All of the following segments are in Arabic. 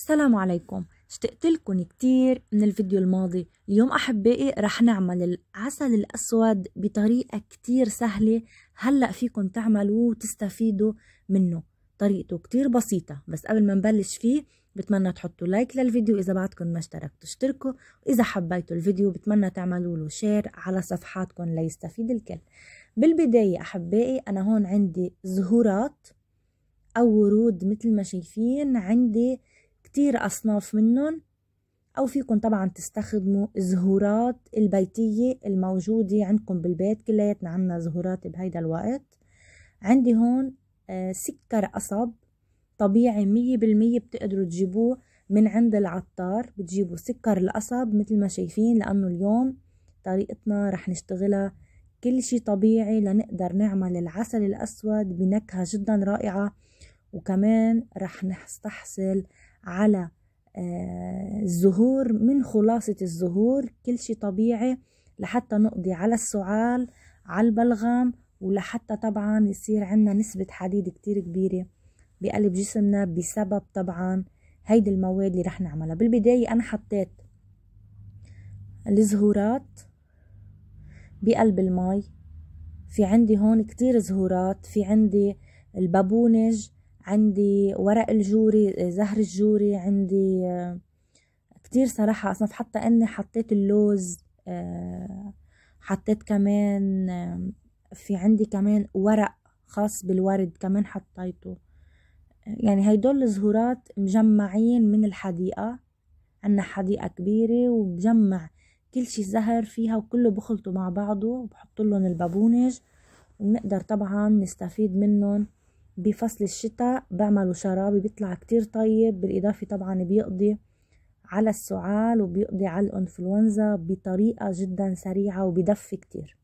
السلام عليكم. اشتقت لكم كتير من الفيديو الماضي. اليوم أحبائي رح نعمل العسل الأسود بطريقة كتير سهلة. هلأ فيكم تعملوه وتستفيدوا منه. طريقته كتير بسيطة، بس قبل ما نبلش فيه بتمنى تحطوا لايك للفيديو إذا بعدكم ما اشتركتوا اشتركوا، وإذا حبيتوا الفيديو بتمنى تعملوا له شير على صفحاتكم ليستفيد الكل. بالبداية أحبائي أنا هون عندي زهورات أو ورود مثل ما شايفين، عندي كتير أصناف منهم، أو فيكم طبعا تستخدموا الزهورات البيتية الموجودة عندكم بالبيت. كلياتنا عنا زهورات بهيدا الوقت. عندي هون سكر قصب طبيعي 100%، بتقدروا تجيبوه من عند العطار. بتجيبوا سكر القصب مثل ما شايفين، لأنه اليوم طريقتنا رح نشتغلها كل شي طبيعي لنقدر نعمل العسل الأسود بنكهة جدا رائعة. وكمان رح نستحصل على الزهور من خلاصة الزهور، كل شي طبيعي لحتى نقضي على السعال، على البلغم، ولحتى طبعا يصير عنا نسبة حديد كتير كبيرة بقلب جسمنا بسبب طبعا هيدي المواد اللي رح نعملها. بالبداية أنا حطيت الزهورات بقلب المي. في عندي هون كتير زهورات، في عندي البابونج، عندي ورق الجوري، زهر الجوري، عندي كتير صراحة أصناف. حتى أني حطيت اللوز، حطيت كمان في عندي كمان ورق خاص بالورد كمان حطيته. يعني هيدول الزهورات مجمعين من الحديقة، عنا حديقة كبيرة وبجمع كل شي زهر فيها وكله بخلطه مع بعضه وبحط لهم البابونج، ونقدر طبعا نستفيد منهم بفصل الشتاء. بعملوا شرابي بيطلع كتير طيب، بالإضافة طبعا بيقضي على السعال وبيقضي على الانفلونزا بطريقة جدا سريعة وبيدفي كتير.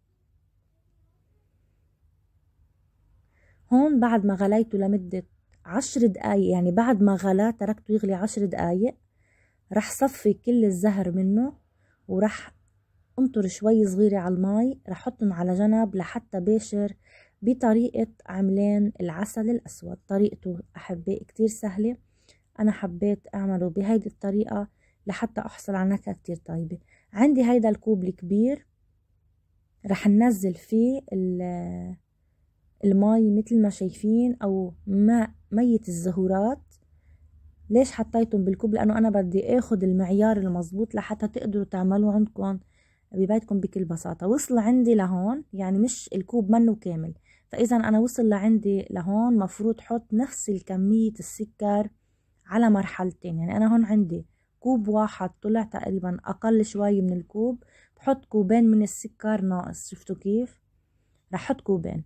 هون بعد ما غليته لمدة 10 دقايق، يعني بعد ما غلى تركته يغلي 10 دقايق، رح صفي كل الزهر منه ورح انطر شوي صغيرة على المي، رح حطهم على جنب لحتى باشر بطريقة عملان العسل الأسود. طريقته أحبائي كتير سهلة، أنا حبيت أعمله بهيدي الطريقة لحتى أحصل على نكهة كتير طيبة. عندي هيدا الكوب الكبير رح ننزل فيه المي مثل ما شايفين، أو مية الزهورات. ليش حطيتهم بالكوب؟ لأنه أنا بدي أخذ المعيار المظبوط لحتى تقدروا تعملوا عندكم ببيتكم بكل بساطة. وصل عندي لهون، يعني مش الكوب منه كامل، فإذا أنا وصل لعندي لهون مفروض حط نفس الكمية السكر على مرحلتين. يعني أنا هون عندي كوب واحد طلع تقريبا أقل شوي من الكوب، بحط كوبين من السكر ناقص. شفتوا كيف؟ رح حط كوبين.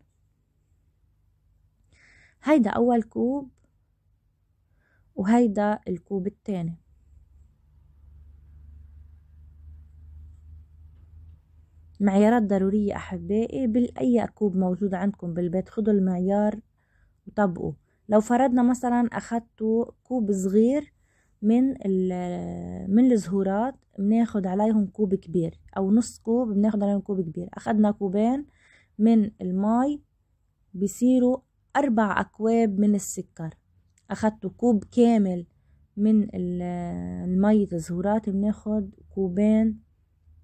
هيدا أول كوب وهيدا الكوب التاني. معيارات ضرورية أحبائي، بالأي كوب موجود عندكم بالبيت خدوا المعيار وطبقوا. لو فرضنا مثلا أخدتوا كوب صغير من الزهورات، بناخد عليهم كوب كبير، أو نص كوب بناخد عليهم كوب كبير. أخدنا كوبين من المي بيصيروا 4 أكواب من السكر. أخدتوا كوب كامل من المية الزهورات، بناخد كوبين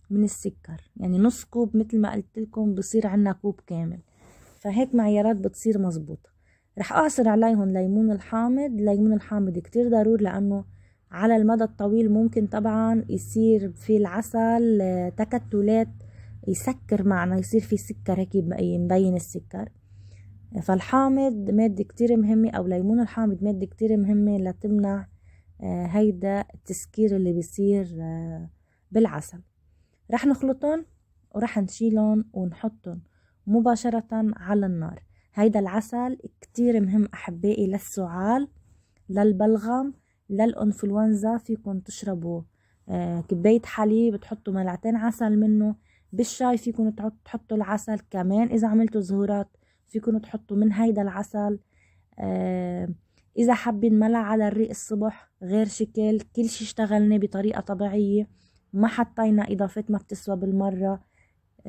من السكر، يعني نص كوب مثل ما قلت لكم بصير عنا كوب كامل. فهيك معيارات بتصير مزبوطة. رح اعصر عليهم ليمون الحامض. الليمون الحامض كتير ضروري، لانه على المدى الطويل ممكن طبعا يصير في العسل تكتلات، يسكر معنا، يصير في سكر هيك مبين السكر. فالحامض مادة كتير مهمة، او ليمون الحامض مادة كتير مهمة لتمنع هيدا التسكير اللي بيصير بالعسل. رح نخلطهم ورح نشيلهم ونحطهم مباشرة على النار. هيدا العسل كتير مهم أحبائي للسعال، للبلغم، للإنفلونزا. فيكن تشربوا كباية حليب تحطوا ملعقتين عسل منه. بالشاي فيكن تحطوا العسل كمان. إذا عملتوا زهورات فيكن تحطوا من هيدا العسل. إذا حابين ملع على الريق الصبح غير شكل. كل شي اشتغلنا بطريقة طبيعية، ما حطينا إضافات ما بتسوى بالمرة.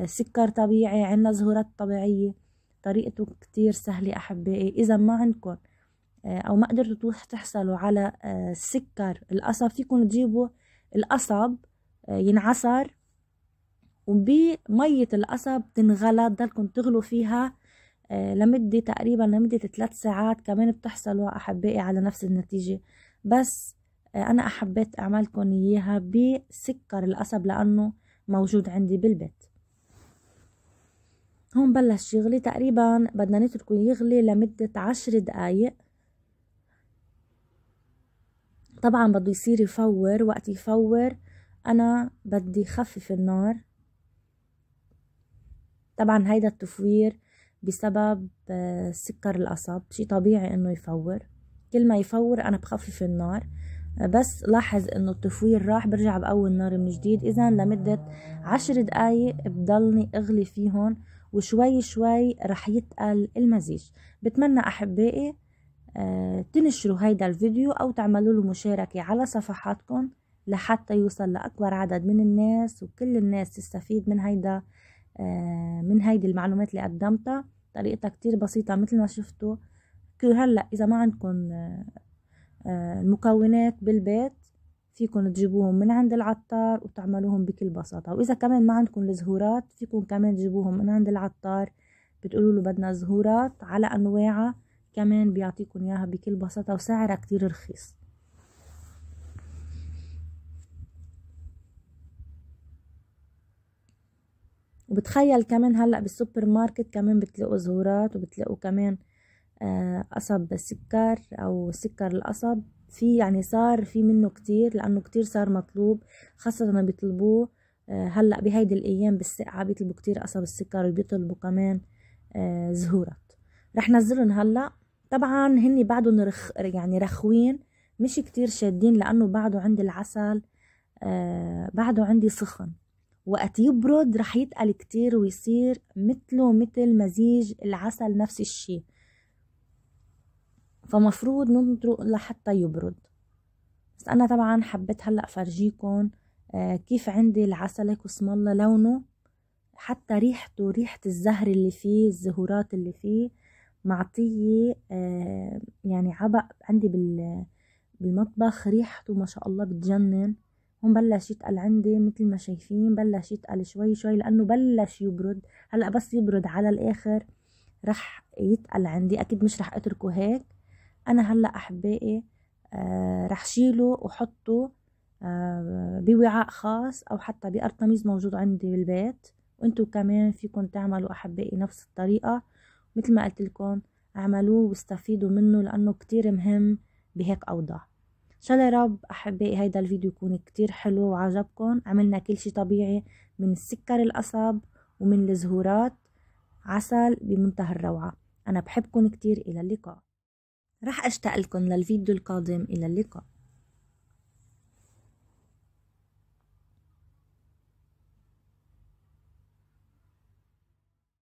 سكر طبيعي، عنا زهورات طبيعية. طريقته كتير سهلة أحبائي. إذا ما عندكم او ما قدرتوا تحصلوا على سكر القصب، فيكم تجيبوا القصب ينعصر وبمية القصب تنغلى، تضلكم تغلوا فيها لمدة تقريبا لمدة 3 ساعات، كمان بتحصلوا أحبائي على نفس النتيجة. بس أنا أحبيت أعملكم إياها بسكر القصب لأنه موجود عندي بالبيت. هون بلش يغلي، تقريبا بدنا نتركه يغلي لمدة 10 دقايق. طبعا بده يصير يفور، وقت يفور أنا بدي خفف النار. طبعا هيدا التفوير بسبب سكر القصب، شي طبيعي انه يفور. كل ما يفور انا بخفف النار، بس لاحظ انه التفوير راح برجع بقوي النار من جديد. اذا لمدة 10 دقايق بضلني اغلي فيهم، وشوي شوي رح يتقل المزيج. بتمنى احبائي تنشروا هيدا الفيديو او تعملوا له مشاركة على صفحاتكم لحتى يوصل لاكبر عدد من الناس، وكل الناس تستفيد من هيدي المعلومات اللي قدمتها. طريقتها كتير بسيطة مثل ما شفتوا. هلأ إذا ما عندكم المكونات بالبيت فيكم تجيبوهم من عند العطار وتعملوهم بكل بساطة. وإذا كمان ما عندكم الزهورات فيكم كمان تجيبوهم من عند العطار، بتقولوا له بدنا زهورات على أنواعها، كمان بيعطيكم إياها بكل بساطة وسعرها كتير رخيص. وبتخيل كمان هلأ بالسوبر ماركت كمان بتلاقوا زهورات، وبتلاقوا كمان قصب سكر او سكر القصب. في يعني صار في منه كتير لانه كتير صار مطلوب، خاصة بيطلبوه هلأ بهيدي الايام بالسقعة بيطلبوا كتير قصب السكر، وبيطلبوا كمان زهورات. رح نزلهم هلأ. طبعا هني بعدهم يعني رخوين، مش كتير شادين لانه بعده عندي العسل بعده عندي سخن. وقت يبرد رح يتقل كتير ويصير مثله مثل مزيج العسل نفس الشي، فمفروض ننطره لحتى يبرد. بس انا طبعا حبيت هلأ فرجيكم كيف عندي العسل هيك اسم الله لونه، حتى ريحته، ريحة الزهر اللي فيه، الزهورات اللي فيه معطية يعني عبق عندي بالمطبخ، ريحته ما شاء الله بتجنن. هون بلش يتقل عندي مثل ما شايفين، بلش يتقل شوي شوي لانه بلش يبرد. هلأ بس يبرد على الاخر رح يتقل عندي، اكيد مش رح اتركه هيك. انا هلأ احبائي رح شيله وحطه بوعاء خاص او حتى بأرطميز موجود عندي بالبيت. وانتو كمان فيكم تعملوا احبائي نفس الطريقة، مثل ما قلت لكم اعملوه واستفيدوا منه لانه كتير مهم بهيك اوضاع. ان شاء الله يا رب احبائي هيدا الفيديو يكون كتير حلو وعجبكم. عملنا كل شي طبيعي من السكر القصب ومن الزهورات، عسل بمنتهى الروعة. انا بحبكم كتير. الى اللقاء. رح اشتاق لكم للفيديو القادم. الى اللقاء.